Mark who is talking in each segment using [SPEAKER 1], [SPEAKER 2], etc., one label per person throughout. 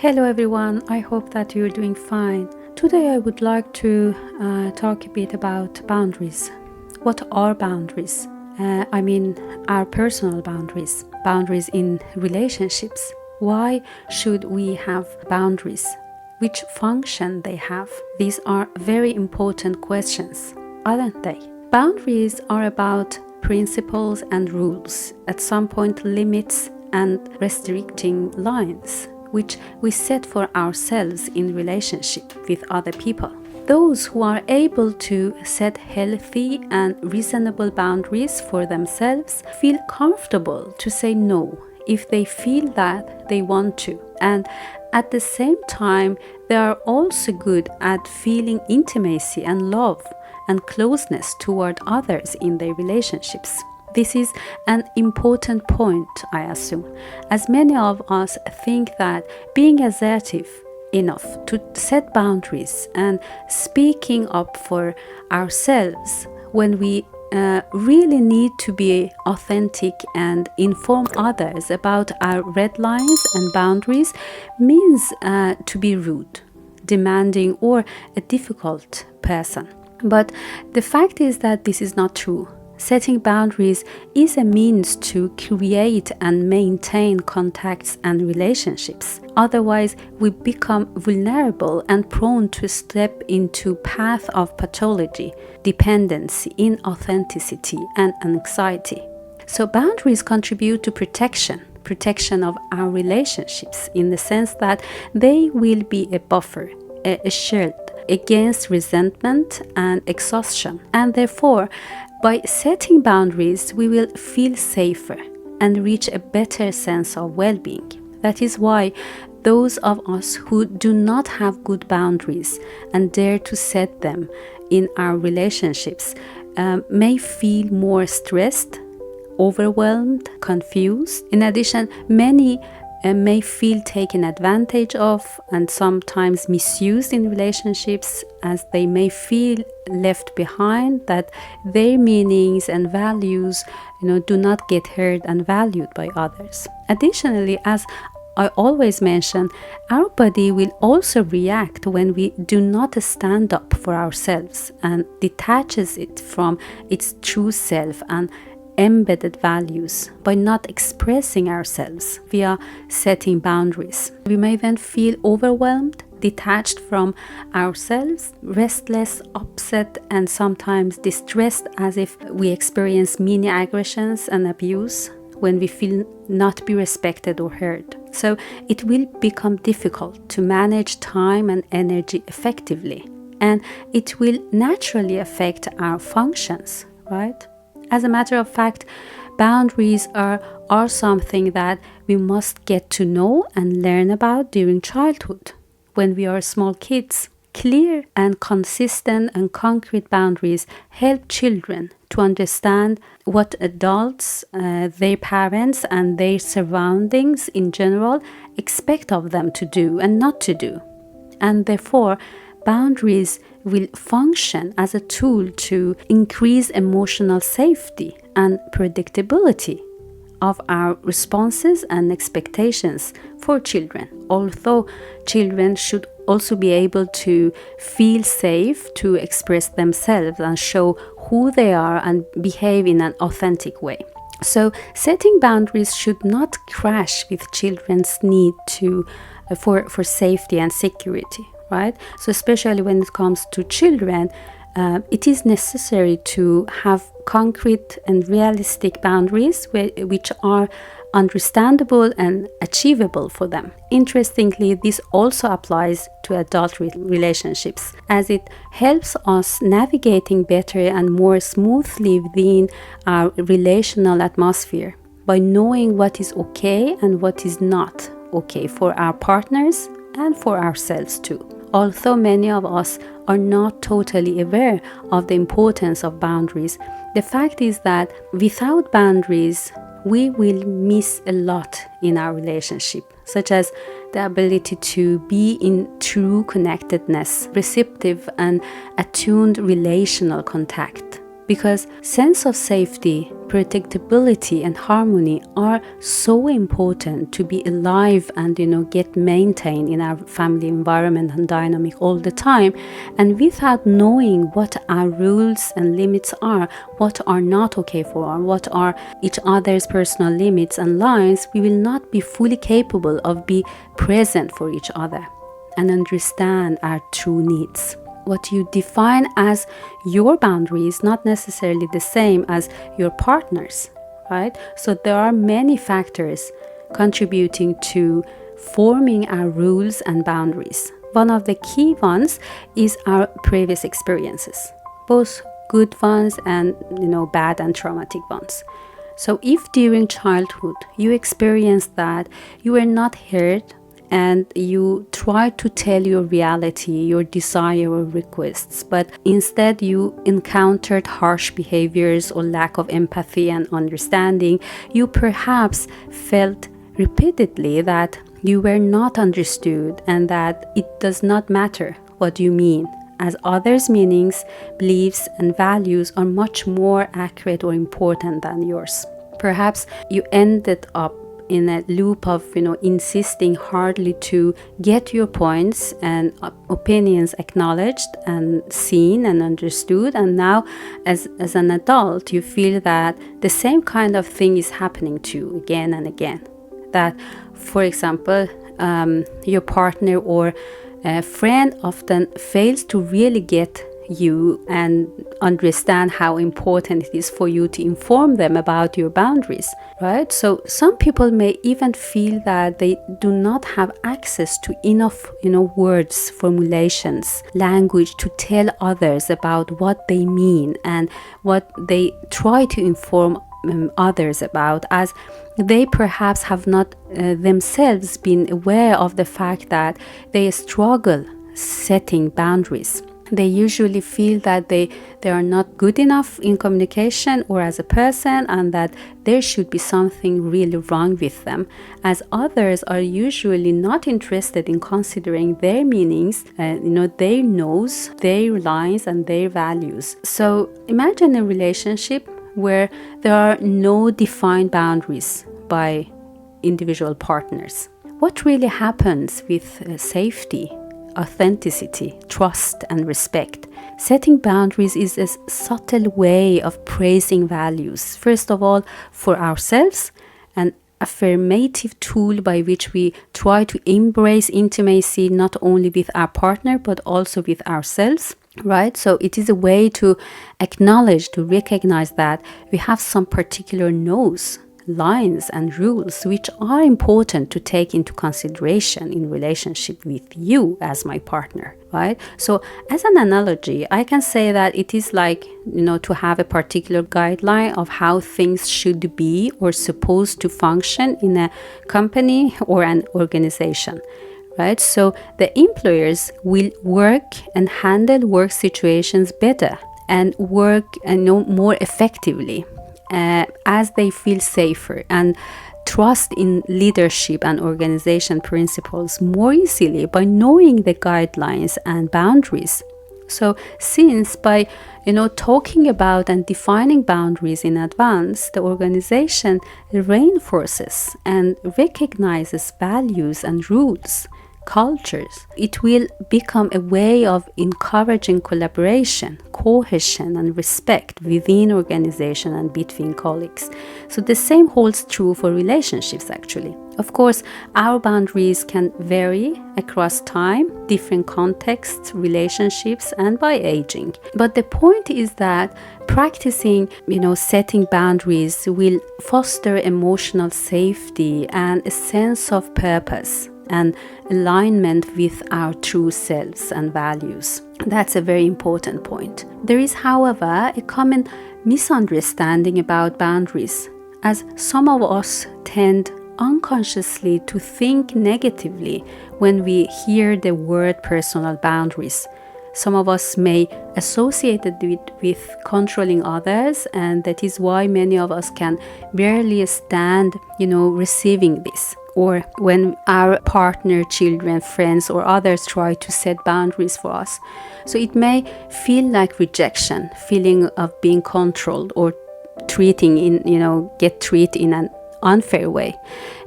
[SPEAKER 1] Hello everyone, I hope that you're doing fine. Today I would like to talk a bit about boundaries. What are boundaries? I mean our personal boundaries, boundaries in relationships. Why should we have boundaries? Which function they have? These are very important questions, aren't they? Boundaries are about principles and rules, at some point limits and restricting lines, which we set for ourselves in relationship with other people. Those who are able to set healthy and reasonable boundaries for themselves feel comfortable to say no if they feel that they want to. And at the same time, they are also good at feeling intimacy and love and closeness toward others in their relationships. This is an important point, I assume, as many of us think that being assertive enough to set boundaries and speaking up for ourselves when we really need to be authentic and inform others about our red lines and boundaries means to be rude, demanding, or a difficult person. But the fact is that this is not true. Setting boundaries is a means to create and maintain contacts and relationships. Otherwise, we become vulnerable and prone to step into path of pathology, dependency, inauthenticity, and anxiety. So boundaries contribute to protection of our relationships in the sense that they will be a buffer, a shield against resentment and exhaustion. And therefore, by setting boundaries, we will feel safer and reach a better sense of well-being. That is why those of us who do not have good boundaries and dare to set them in our relationships may feel more stressed, overwhelmed, confused. In addition, many may feel taken advantage of and sometimes misused in relationships, as they may feel left behind, that their meanings and values do not get heard and valued by others. Additionally, as I always mention, our body will also react when we do not stand up for ourselves and detaches it from its true self and embedded values by not expressing ourselves via setting boundaries. We may then feel overwhelmed, detached from ourselves, restless, upset, and sometimes distressed, as if we experience many aggressions and abuse when we feel not be respected or heard. So it will become difficult to manage time and energy effectively, and it will naturally affect our functions, right? As a matter of fact, boundaries are something that we must get to know and learn about during childhood. When we are small kids, clear and consistent and concrete boundaries help children to understand what adults, their parents, and their surroundings in general expect of them to do and not to do. And therefore, boundaries will function as a tool to increase emotional safety and predictability of our responses and expectations for children. Although children should also be able to feel safe to express themselves and show who they are and behave in an authentic way. So setting boundaries should not crash with children's need for safety and security. Right? So especially when it comes to children, it is necessary to have concrete and realistic boundaries which are understandable and achievable for them. Interestingly, this also applies to adult relationships, as it helps us navigating better and more smoothly within our relational atmosphere by knowing what is okay and what is not okay for our partners and for ourselves too. Although many of us are not totally aware of the importance of boundaries, the fact is that without boundaries, we will miss a lot in our relationship, such as the ability to be in true connectedness, receptive and attuned relational contact, because sense of safety, predictability and harmony are so important to be alive and get maintained in our family environment and dynamic all the time. And without knowing what our rules and limits are, what are not okay for us, what are each other's personal limits and lines, we will not be fully capable of be present for each other and understand our true needs. What you define as your boundary is not necessarily the same as your partner's, right? So there are many factors contributing to forming our rules and boundaries. One of the key ones is our previous experiences, both good ones and bad and traumatic ones. So if during childhood you experienced that you were not heard, and you try to tell your reality, your desire or requests, but instead you encountered harsh behaviors or lack of empathy and understanding, you perhaps felt repeatedly that you were not understood and that it does not matter what you mean, as others' meanings, beliefs and values are much more accurate or important than yours. Perhaps you ended up in a loop of insisting hardly to get your points and opinions acknowledged and seen and understood, and now as an adult you feel that the same kind of thing is happening to you again and again. That, for example, your partner or a friend often fails to really get you and understand how important it is for you to inform them about your boundaries, right? So some people may even feel that they do not have access to enough words, formulations, language to tell others about what they mean and what they try to inform others about, as they perhaps have not themselves been aware of the fact that they struggle setting boundaries. They usually feel that they are not good enough in communication or as a person, and that there should be something really wrong with them, as others are usually not interested in considering their meanings, their no's, their lines and their values. So imagine a relationship where there are no defined boundaries by individual partners. What really happens with safety, authenticity, trust and respect? Setting boundaries is a subtle way of praising values, first of all for ourselves, an affirmative tool by which we try to embrace intimacy not only with our partner but also with ourselves, right? So it is a way to acknowledge, to recognize that we have some particular no's, lines and rules which are important to take into consideration in relationship with you as my partner, right? So as an analogy, I can say that it is like to have a particular guideline of how things should be or supposed to function in a company or an organization, right? So the employers will work and handle work situations better and work more effectively as they feel safer and trust in leadership and organization principles more easily by knowing the guidelines and boundaries. So since by talking about and defining boundaries in advance, the organization reinforces and recognizes values and rules, cultures, it will become a way of encouraging collaboration, cohesion and respect within organization and between colleagues. So the same holds true for relationships actually. Of course, our boundaries can vary across time, different contexts, relationships and by aging. But the point is that practicing, setting boundaries will foster emotional safety and a sense of purpose and alignment with our true selves and values. That's a very important point. There is, however, a common misunderstanding about boundaries, as some of us tend unconsciously to think negatively when we hear the word personal boundaries. Some of us may associate it with controlling others, and that is why many of us can barely stand, receiving this. Or when our partner, children, friends, or others try to set boundaries for us. So it may feel like rejection, feeling of being controlled or get treated in an unfair way.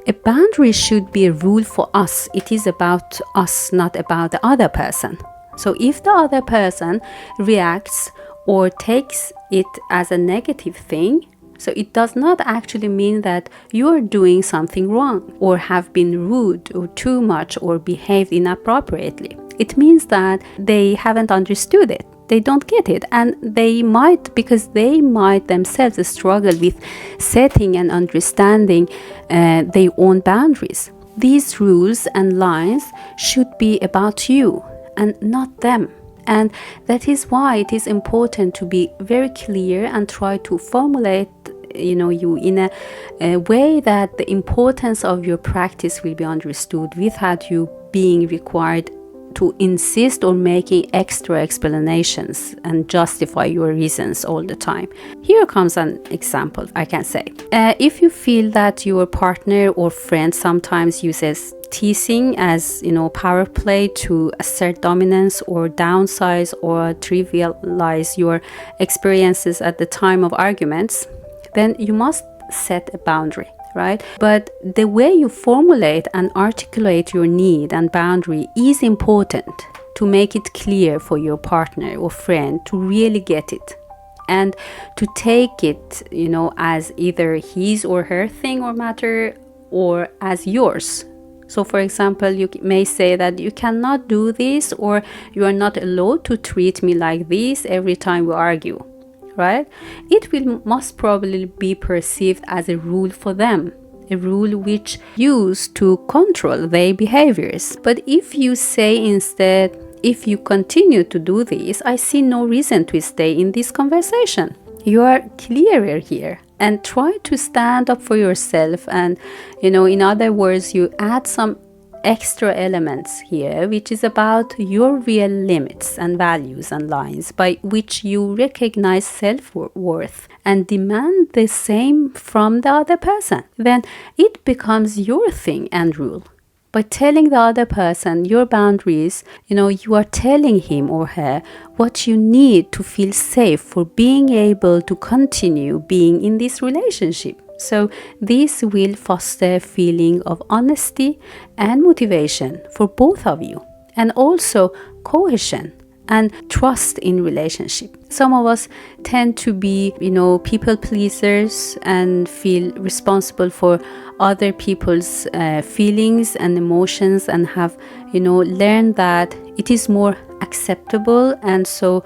[SPEAKER 1] A boundary should be a rule for us. It is about us, not about the other person. So if the other person reacts or takes it as a negative thing, so it does not actually mean that you are doing something wrong or have been rude or too much or behaved inappropriately. It means that they haven't understood it. They don't get it, and they might themselves struggle with setting and understanding their own boundaries. These rules and lines should be about you and not them. And that is why it is important to be very clear and try to formulate you in a way that the importance of your practice will be understood without you being required to insist on making extra explanations and justify your reasons all the time. Here comes an example I can say. If you feel that your partner or friend sometimes uses teasing as power play to assert dominance or downsize or trivialize your experiences at the time of arguments, then you must set a boundary, right? But the way you formulate and articulate your need and boundary is important to make it clear for your partner or friend to really get it and to take it, as either his or her thing or matter or as yours. So for example, you may say that you cannot do this, or you are not allowed to treat me like this every time we argue, right? It must probably be perceived as a rule for them, a rule which used to control their behaviors. But if you say instead, if you continue to do this, I see no reason to stay in this conversation. You are clearer here and try to stand up for yourself. And, in other words, you add some extra elements here, which is about your real limits and values and lines by which you recognize self-worth and demand the same from the other person. Then it becomes your thing and rule. By telling the other person your boundaries, you are telling him or her what you need to feel safe for being able to continue being in this relationship. So this will foster a feeling of honesty and motivation for both of you, and also cohesion and trust in relationship. Some of us tend to be, people pleasers and feel responsible for other people's feelings and emotions, and have, learned that it is more acceptable and so,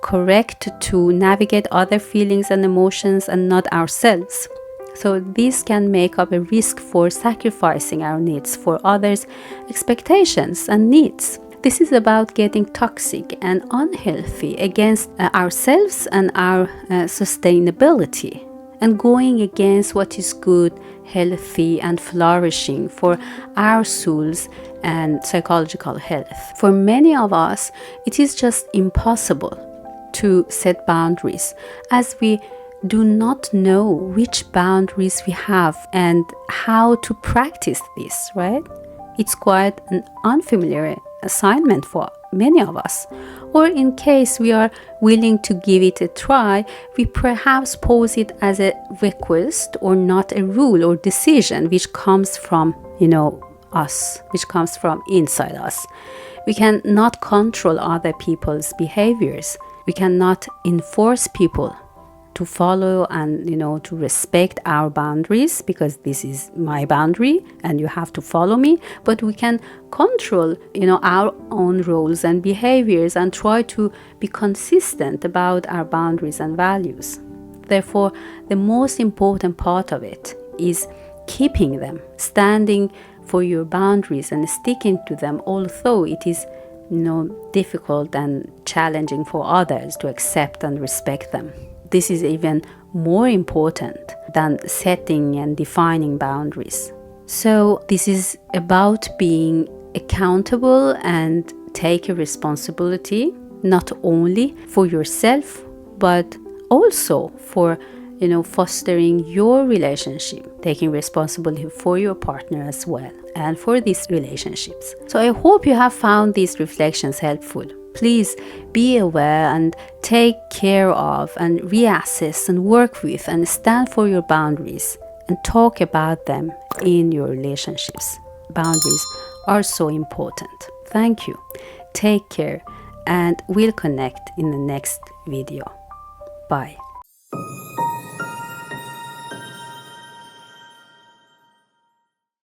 [SPEAKER 1] correct to navigate other feelings and emotions and not ourselves. So this can make up a risk for sacrificing our needs for others' expectations and needs. This is about getting toxic and unhealthy against ourselves and our sustainability, and going against what is good, healthy, and flourishing for our souls and psychological health. For many of us, it is just impossible to set boundaries, as we do not know which boundaries we have and how to practice this, right? It's quite an unfamiliar assignment for many of us. Or in case we are willing to give it a try, we perhaps pose it as a request or not a rule or decision which comes from, us, which comes from inside us. We cannot control other people's behaviors. We cannot enforce people to follow and, to respect our boundaries, because this is my boundary and you have to follow me. But we can control, our own roles and behaviors and try to be consistent about our boundaries and values. Therefore, the most important part of it is keeping them, standing for your boundaries and sticking to them, although it is difficult and challenging for others to accept and respect them. This is even more important than setting and defining boundaries. So this is about being accountable and take a responsibility not only for yourself, but also for fostering your relationship, taking responsibility for your partner as well and for these relationships. So I hope you have found these reflections helpful. Please be aware and take care of and reassess and work with and stand for your boundaries and talk about them in your relationships. Boundaries are so important. Thank you. Take care, and we'll connect in the next video. Bye.